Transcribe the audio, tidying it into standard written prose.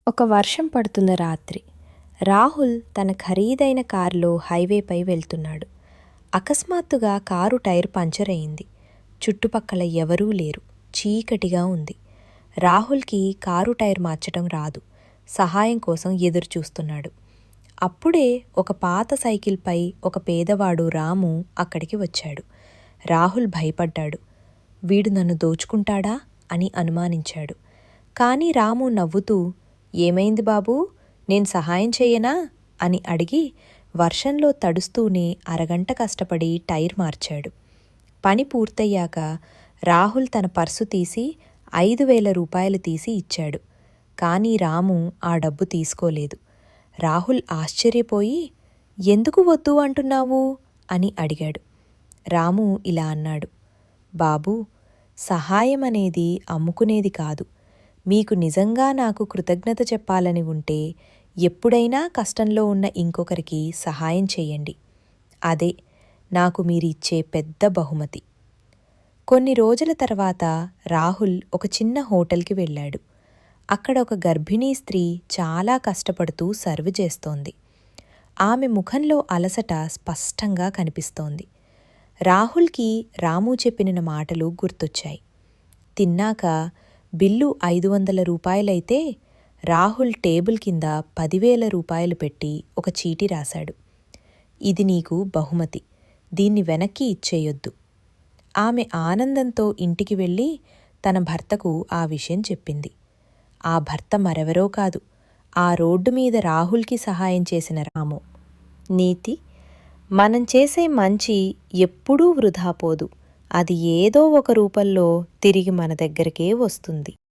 ఒక వర్షం పడుతున్న రాత్రి రాహుల్ తన ఖరీదైన కారులో హైవేపై వెళ్తున్నాడు. అకస్మాత్తుగా కారు టైర్ పంచర్ అయింది. చుట్టుపక్కల ఎవరూ లేరు. చీకటిగా ఉంది. రాహుల్కి కారు టైర్ మార్చడం రాదు. సహాయం కోసం ఎదురుచూస్తున్నాడు. అప్పుడే ఒక పాత సైకిల్పై ఒక పేదవాడు రాము అక్కడికి వచ్చాడు. రాహుల్ భయపడ్డాడు. వీడు నన్ను దోచుకుంటాడా అని అనుమానించాడు. కానీ రాము నవ్వుతూ, ఏమైంది బాబూ, నేను సహాయం చేయనా అని అడిగి వర్షంలో తడుస్తూనే అరగంట కష్టపడి టైర్ మార్చాడు. పని పూర్తయ్యాక రాహుల్ తన పర్సు తీసి 5,000 రూపాయలు తీసి ఇచ్చాడు. కానీ రాము ఆ డబ్బు తీసుకోలేదు. రాహుల్ ఆశ్చర్యపోయి, ఎందుకు వద్దు అంటున్నావు అని అడిగాడు. రాము ఇలా అన్నాడు, బాబూ, సహాయం అనేది అమ్ముకునేది కాదు. మీకు నిజంగా నాకు కృతజ్ఞత చెప్పాలని ఉంటే ఎప్పుడైనా కష్టంలో ఉన్న ఇంకొకరికి సహాయం చేయండి. అదే నాకు మీరిచ్చే పెద్ద బహుమతి. కొన్ని రోజుల తర్వాత రాహుల్ ఒక చిన్న హోటల్కి వెళ్ళాడు. అక్కడ ఒక గర్భిణీ స్త్రీ చాలా కష్టపడుతూ సర్వ్ చేస్తోంది. ఆమె ముఖంలో అలసట స్పష్టంగా కనిపిస్తోంది. రాహుల్కి రాము చెప్పిన మాటలు గుర్తొచ్చాయి. తిన్నాక బిల్లు 500 రూపాయలైతే రాహుల్ టేబుల్ కింద 10,000 రూపాయలు పెట్టి ఒక చీటీ రాశాడు. ఇది నీకు బహుమతి, దీన్ని వెనక్కి ఇచ్చేయొద్దు. ఆమె ఆనందంతో ఇంటికి వెళ్ళి తన భర్తకు ఆ విషయం చెప్పింది. ఆ భర్త మరెవరో కాదు, ఆ రోడ్డు మీద రాహుల్కి సహాయం చేసిన రాము. నీతి: మనం చేసే మంచి ఎప్పుడూ వృధా పోదు. అది ఏదో ఒక రూపంలో తిరిగి మన దగ్గరకే వస్తుంది.